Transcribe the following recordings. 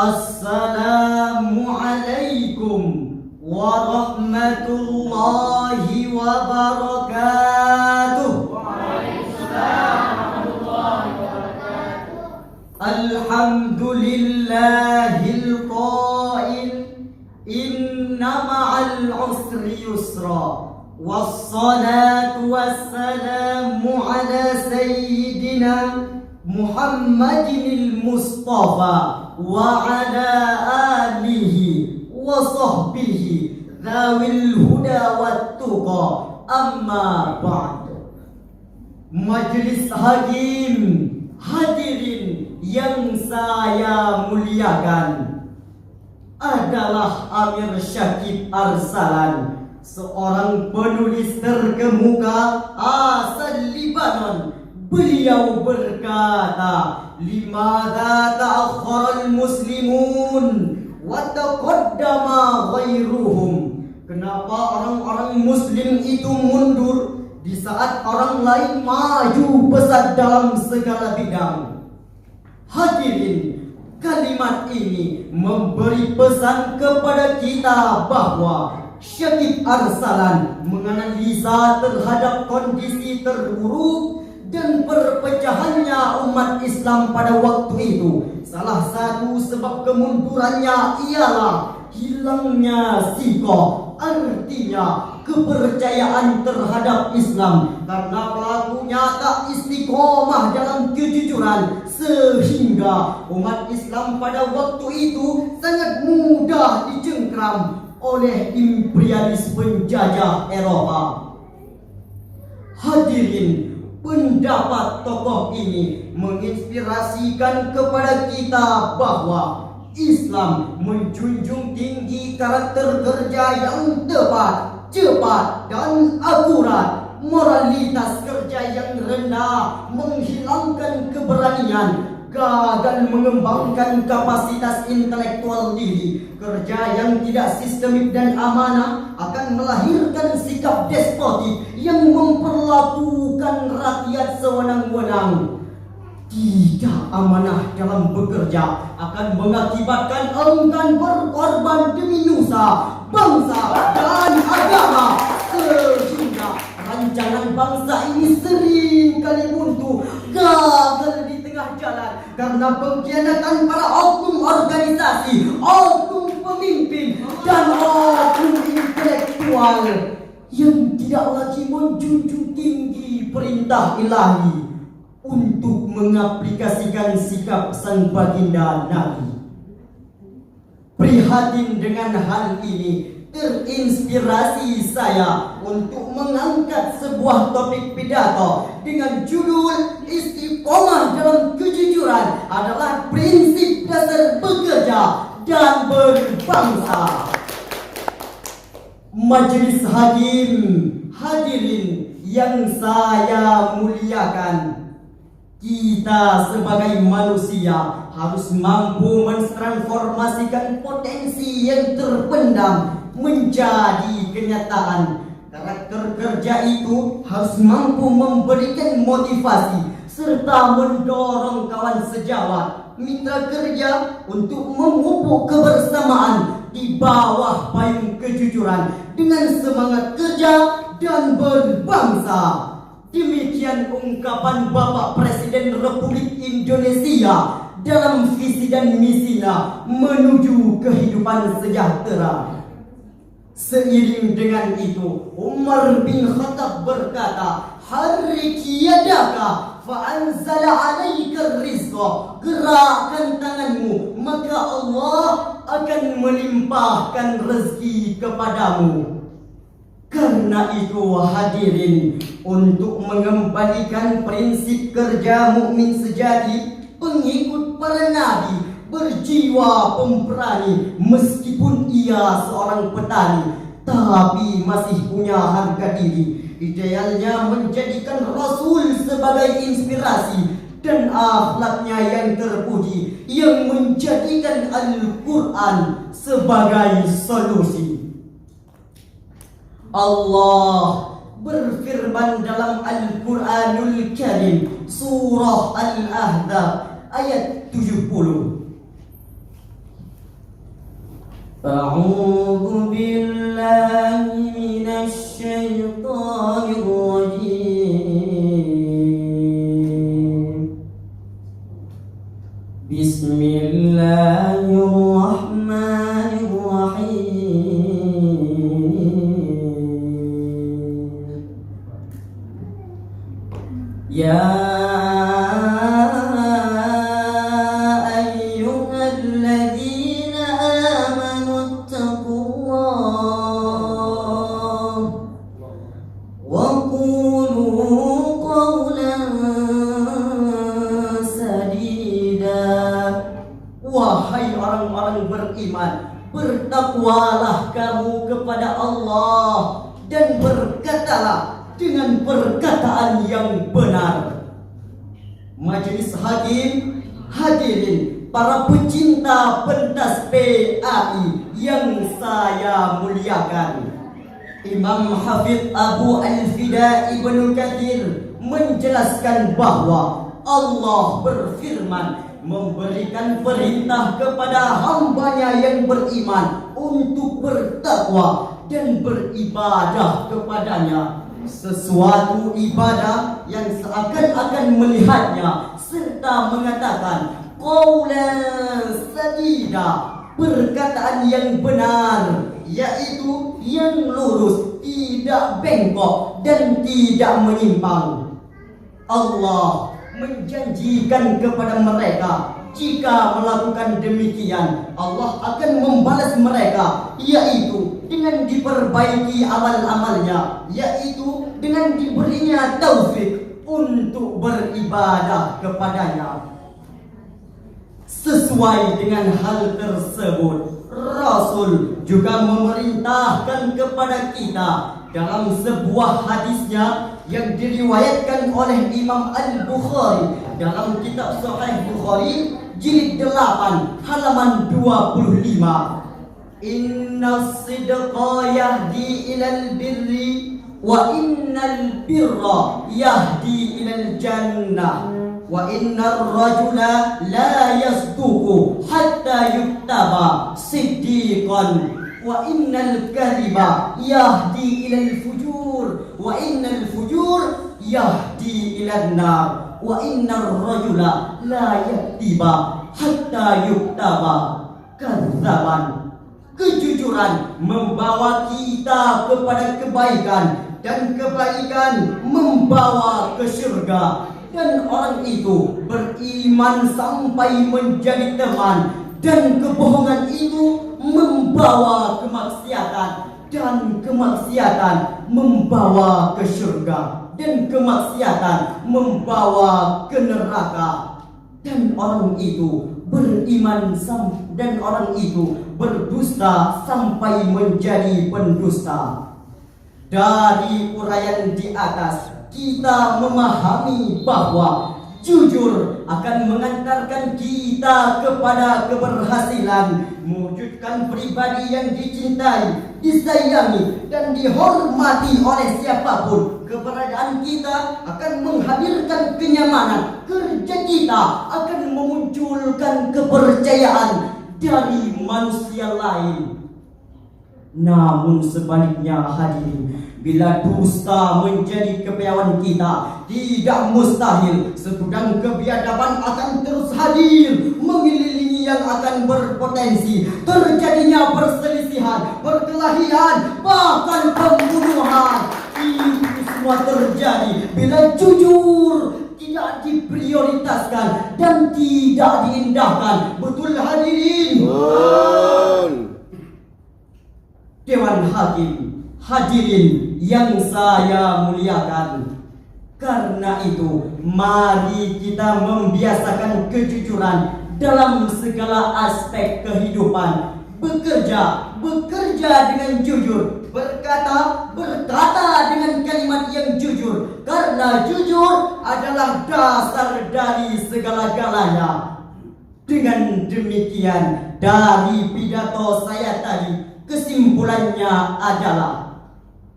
Assalamualaikum warahmatullahi wabarakatuh. Waalaikumsalam warahmatullahi wabarakatuh. Alhamdulillahil qail inna ma'al usri yusra. Wassalatu wassalamu ala sayyidina Muhammadinil Mustafa wa ala alihi wa sahbihi dhawil huda wat tuqa. Amma ba'd. Majlis hakim, hadirin yang saya muliakan, adalah Amir Syakib Arsalan, seorang penulis terkemuka asal Libanon. Beliau berkata, limadha ta'akhkharal muslimun wa taqaddama ghairuhum. Kenapa orang-orang muslim itu mundur di saat orang lain maju pesat dalam segala bidang? Hadirin, kalimat ini memberi pesan kepada kita bahwa Syakib Arsalan menganalisa terhadap kondisi terburuk dan perpecahannya umat Islam pada waktu itu. Salah satu sebab kemundurannya ialah hilangnya sikoh, artinya kepercayaan terhadap Islam, karena pelakunya tak istiqomah dalam kejujuran, sehingga umat Islam pada waktu itu sangat mudah dicengkram oleh imperialis penjajah Eropa. Hadirin, pendapat tokoh ini menginspirasikan kepada kita bahwa Islam menjunjung tinggi karakter kerja yang tepat, cepat dan akurat. Moralitas kerja yang rendah menghilangkan keberanian, gagal mengembangkan kapasitas intelektual diri. Kerja yang tidak sistemik dan amanah akan melahirkan sikap despotik yang memperlakukan rakyat sewenang-wenang. Tidak amanah dalam bekerja akan mengakibatkan enggan berkorban demi nusa, bangsa dan agama, sehingga rancangan bangsa ini sering kali buntu, gagal di tengah jalan karena pengkhianatan para oknum organisasi, oknum pemimpin dan oknum intelektual yang tidak lagi menjunjung tinggi perintah ilahi untuk mengaplikasikan sikap sang baginda Nabi. Prihatin dengan hal ini, terinspirasi saya untuk mengangkat sebuah topik pidato dengan judul Istiqomah dalam kejujuran adalah prinsip dasar bekerja dan berbangsa. Majelis hakim, hadirin yang saya muliakan, kita sebagai manusia harus mampu mentransformasikan potensi yang terpendam menjadi kenyataan. Karakter kerja itu harus mampu memberikan motivasi serta mendorong kawan sejawat, mitra kerja untuk memupuk kebersamaan di bawah payung kejujuran dengan semangat kerja dan berbangsa. Demikian ungkapan Bapak Presiden Republik Indonesia dalam visi dan misinya menuju kehidupan sejahtera. Seiring dengan itu, Umar bin Khattab berkata, "Harrik yadaka fa'anzala 'alaika rizqa." Gerakkan tanganmu, maka Allah akan melimpahkan rezeki kepadamu. Karena itu hadirin, untuk mengembalikan prinsip kerja mukmin sejati, pengikut para nabi berjiwa pemberani meskipun ia seorang petani, tapi masih punya harga diri. Idealnya menjadikan Rasul sebagai inspirasi dan akhlaknya yang terpuji yang menjadikan Al-Quran sebagai solusi. Allah berfirman dalam Al-Quranul Karim, surah Al-Ahzab ayat 70. أعوذ بالله من الشيطان الرجيم. بسم الله الرحمن الرحيم. يا أيها الذين آمنوا اتقوا الله وقولوا قولا sadida. Wahai orang-orang beriman, bertakwalah kamu kepada Allah dan berkatalah dengan perkataan yang benar. Majelis hakim, hadirin, para pecinta pentas PAI yang saya muliakan, Imam Hafidh Abu Al-Fida Ibnu Katsir menjelaskan bahwa Allah berfirman memberikan perintah kepada hambanya yang beriman untuk bertakwa dan beribadah kepadanya. Sesuatu ibadah yang seakan-akan melihatnya serta mengatakan qaulan sadida, perkataan yang benar, yaitu yang lurus, tidak bengkok dan tidak menyimpang. Allah menjanjikan kepada mereka, jika melakukan demikian Allah akan membalas mereka, yaitu dengan diperbaiki amal-amalnya, yaitu dengan diberinya taufik untuk beribadah kepadanya. Sesuai dengan hal tersebut, Rasul juga memerintahkan kepada kita dalam sebuah hadisnya yang diriwayatkan oleh Imam Al-Bukhari dalam kitab Sahih Bukhari jilid 8 halaman 25. Inna sidqa yahdi ilal birri wa innal birra yahdi ilal jannah wa innar rajula la yasduqu hatta yuktaba siddiqan wa innal kadhiba yahdi ilal fujur wa innal fujur yahdi ilan nar wa innar rajula la yaktiba hatta yuktaba kadzaban. Kejujuran membawa kita kepada kebaikan dan kebaikan membawa ke syurga, dan orang itu beriman sampai menjadi teman, dan kebohongan itu membawa kemaksiatan, dan kemaksiatan membawa ke syurga, dan kemaksiatan membawa ke neraka. Dan orang itu beriman dan orang itu berdusta sampai menjadi pendusta. Dari uraian di atas kita memahami bahwa jujur akan mengantarkan kita kepada keberhasilan, mewujudkan pribadi yang dicintai, disayangi dan dihormati oleh siapapun. Keberadaan kita akan menghadirkan kenyamanan, kerja kita akan memunculkan kepercayaan dari manusia lain. Namun sebaliknya hadirin, bila dusta menjadi kepiawaian kita, tidak mustahil segudang kebiadaban akan terus hadir mengelilingi yang akan berpotensi terjadinya perselisihan, perkelahian, bahkan pembunuhan. Itu semua terjadi bila jujur tidak diprioritaskan dan tidak diindahkan. Betul hadirin? Dewan Hakim, hadirin yang saya muliakan, karena itu mari kita membiasakan kejujuran dalam segala aspek kehidupan. Bekerja dengan jujur, berkata dengan kalimat yang jujur, karena jujur adalah dasar dari segala-galanya. Dengan demikian, dari pidato saya tadi, kesimpulannya adalah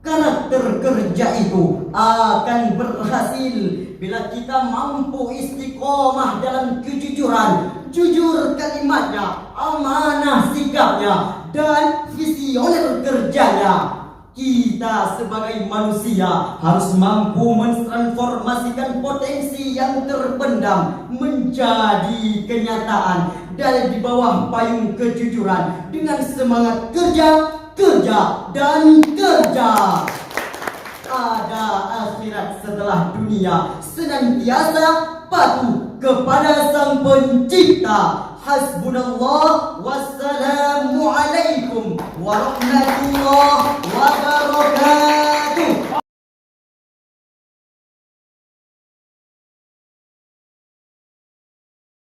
karakter kerja itu akan berhasil bila kita mampu istiqomah dalam kejujuran. Jujur kalimatnya, amanah sikapnya, dan visioner kerjanya. Kita sebagai manusia harus mampu mentransformasikan potensi yang terpendam menjadi kenyataan, dan di bawah payung kejujuran dengan semangat kerja, dan kerja. Ada akhirat setelah dunia, senantiasa patuh kepada Sang Pencipta. Hasbunallah, wassalamu alaikum warahmatullahi wabarakatuh.